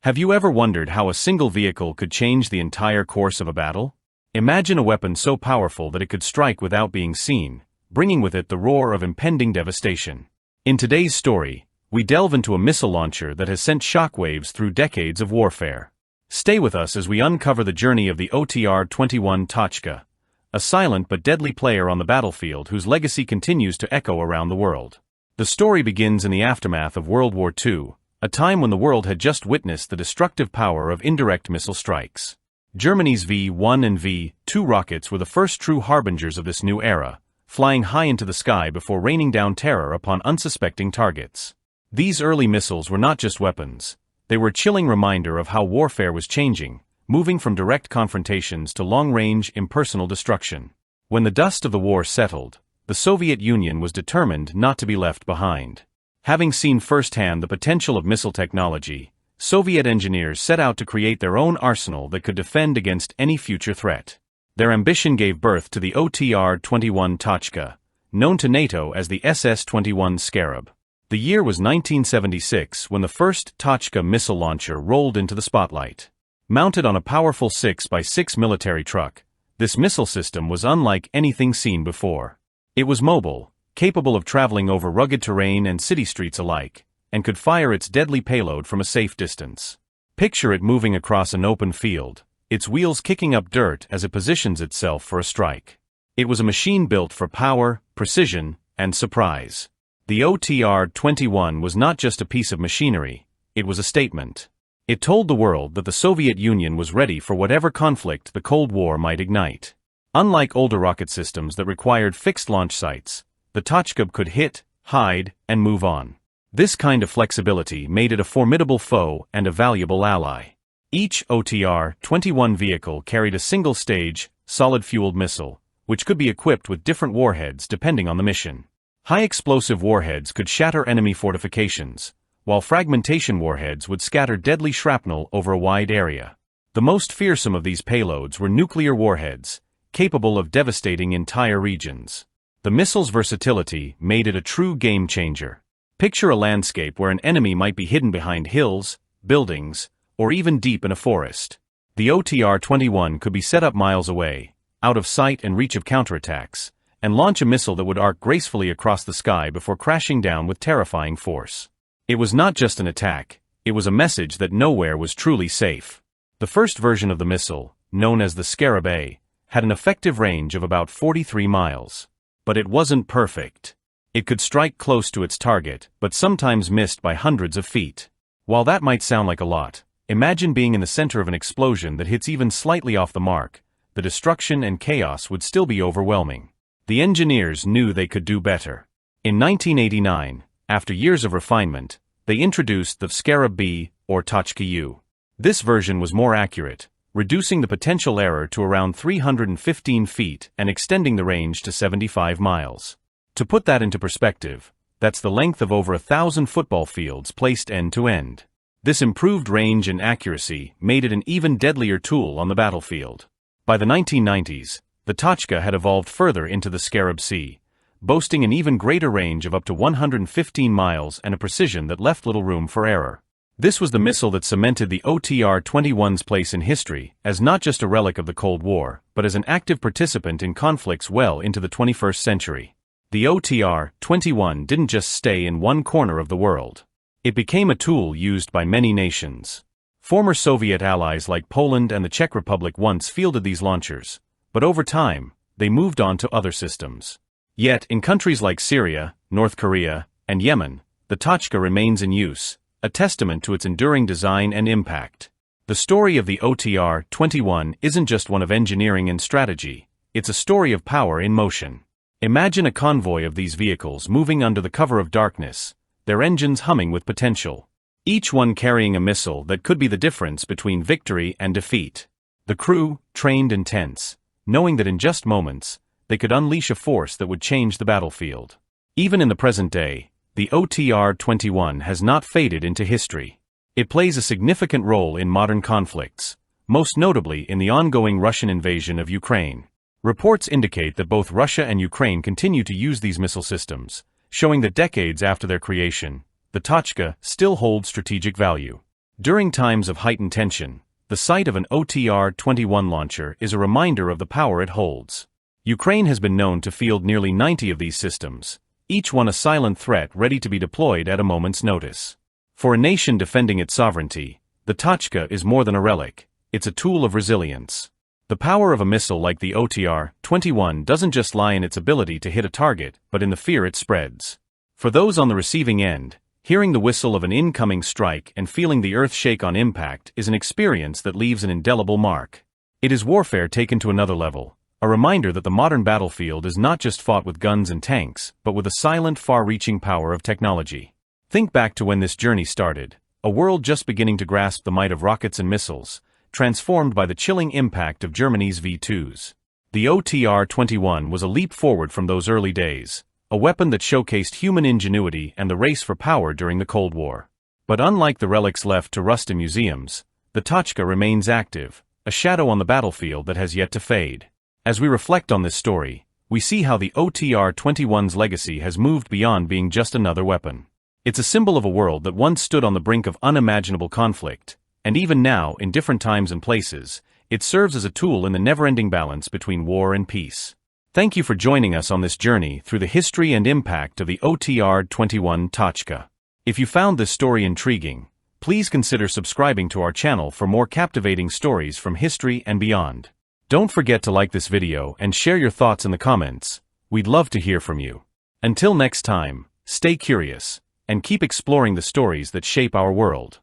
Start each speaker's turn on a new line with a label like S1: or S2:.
S1: Have you ever wondered how a single vehicle could change the entire course of a battle? Imagine a weapon so powerful that it could strike without being seen, bringing with it the roar of impending devastation. In today's story, we delve into a missile launcher that has sent shockwaves through decades of warfare. Stay with us as we uncover the journey of the OTR-21 Tochka, a silent but deadly player on the battlefield whose legacy continues to echo around the world. The story begins in the aftermath of World War II, a time when the world had just witnessed the destructive power of indirect missile strikes. Germany's V-1 and V-2 rockets were the first true harbingers of this new era, flying high into the sky before raining down terror upon unsuspecting targets. These early missiles were not just weapons. They were a chilling reminder of how warfare was changing, moving from direct confrontations to long-range, impersonal destruction. When the dust of the war settled, the Soviet Union was determined not to be left behind. Having seen firsthand the potential of missile technology, Soviet engineers set out to create their own arsenal that could defend against any future threat. Their ambition gave birth to the OTR-21 Tochka, known to NATO as the SS-21 Scarab. The year was 1976 when the first Tochka missile launcher rolled into the spotlight. Mounted on a powerful 6x6 military truck, this missile system was unlike anything seen before. It was mobile, capable of traveling over rugged terrain and city streets alike, and could fire its deadly payload from a safe distance. Picture it moving across an open field, its wheels kicking up dirt as it positions itself for a strike. It was a machine built for power, precision, and surprise. The OTR-21 was not just a piece of machinery, it was a statement. It told the world that the Soviet Union was ready for whatever conflict the Cold War might ignite. Unlike older rocket systems that required fixed launch sites, the Tochka could hit, hide, and move on. This kind of flexibility made it a formidable foe and a valuable ally. Each OTR-21 vehicle carried a single-stage, solid-fueled missile, which could be equipped with different warheads depending on the mission. High-explosive warheads could shatter enemy fortifications, while fragmentation warheads would scatter deadly shrapnel over a wide area. The most fearsome of these payloads were nuclear warheads, capable of devastating entire regions. The missile's versatility made it a true game-changer. Picture a landscape where an enemy might be hidden behind hills, buildings, or even deep in a forest. The OTR-21 could be set up miles away, out of sight and reach of counterattacks, and launch a missile that would arc gracefully across the sky before crashing down with terrifying force. It was not just an attack, it was a message that nowhere was truly safe. The first version of the missile, known as the Scarab-A, had an effective range of about 43 miles. But it wasn't perfect. It could strike close to its target, but sometimes missed by hundreds of feet. While that might sound like a lot, imagine being in the center of an explosion that hits even slightly off the mark. The destruction and chaos would still be overwhelming. The engineers knew they could do better. In 1989, after years of refinement, they introduced the Scarab-B, or Tochka-U. This version was more accurate, reducing the potential error to around 315 feet and extending the range to 75 miles. To put that into perspective, that's the length of over 1,000 football fields placed end to end. This improved range and accuracy made it an even deadlier tool on the battlefield. By the 1990s, the Tochka had evolved further into the Scarab-C, boasting an even greater range of up to 115 miles and a precision that left little room for error. This was the missile that cemented the OTR-21's place in history as not just a relic of the Cold War, but as an active participant in conflicts well into the 21st century. The OTR-21 didn't just stay in one corner of the world. It became a tool used by many nations. Former Soviet allies like Poland and the Czech Republic once fielded these launchers, but over time, they moved on to other systems. Yet, in countries like Syria, North Korea, and Yemen, the Tochka remains in use, a testament to its enduring design and impact. The story of the OTR-21 isn't just one of engineering and strategy, it's a story of power in motion. Imagine a convoy of these vehicles moving under the cover of darkness, their engines humming with potential. Each one carrying a missile that could be the difference between victory and defeat. The crew, trained and tense, knowing that in just moments, they could unleash a force that would change the battlefield. Even in the present day, the OTR-21 has not faded into history. It plays a significant role in modern conflicts, most notably in the ongoing Russian invasion of Ukraine. Reports indicate that both Russia and Ukraine continue to use these missile systems, showing that decades after their creation, the Tochka still holds strategic value. During times of heightened tension, the sight of an OTR-21 launcher is a reminder of the power it holds. Ukraine has been known to field nearly 90 of these systems, each one a silent threat ready to be deployed at a moment's notice. For a nation defending its sovereignty, the Tochka is more than a relic, it's a tool of resilience. The power of a missile like the OTR-21 doesn't just lie in its ability to hit a target, but in the fear it spreads. For those on the receiving end, hearing the whistle of an incoming strike and feeling the earth shake on impact is an experience that leaves an indelible mark. It is warfare taken to another level, a reminder that the modern battlefield is not just fought with guns and tanks, but with the silent, far-reaching power of technology. Think back to when this journey started, a world just beginning to grasp the might of rockets and missiles, transformed by the chilling impact of Germany's V2s. The OTR-21 was a leap forward from those early days, a weapon that showcased human ingenuity and the race for power during the Cold War. But unlike the relics left to rust in museums, the Tochka remains active, a shadow on the battlefield that has yet to fade. As we reflect on this story, we see how the OTR-21's legacy has moved beyond being just another weapon. It's a symbol of a world that once stood on the brink of unimaginable conflict, and even now, in different times and places, it serves as a tool in the never-ending balance between war and peace. Thank you for joining us on this journey through the history and impact of the OTR-21 Tochka. If you found this story intriguing, please consider subscribing to our channel for more captivating stories from history and beyond. Don't forget to like this video and share your thoughts in the comments. We'd love to hear from you. Until next time, stay curious, and keep exploring the stories that shape our world.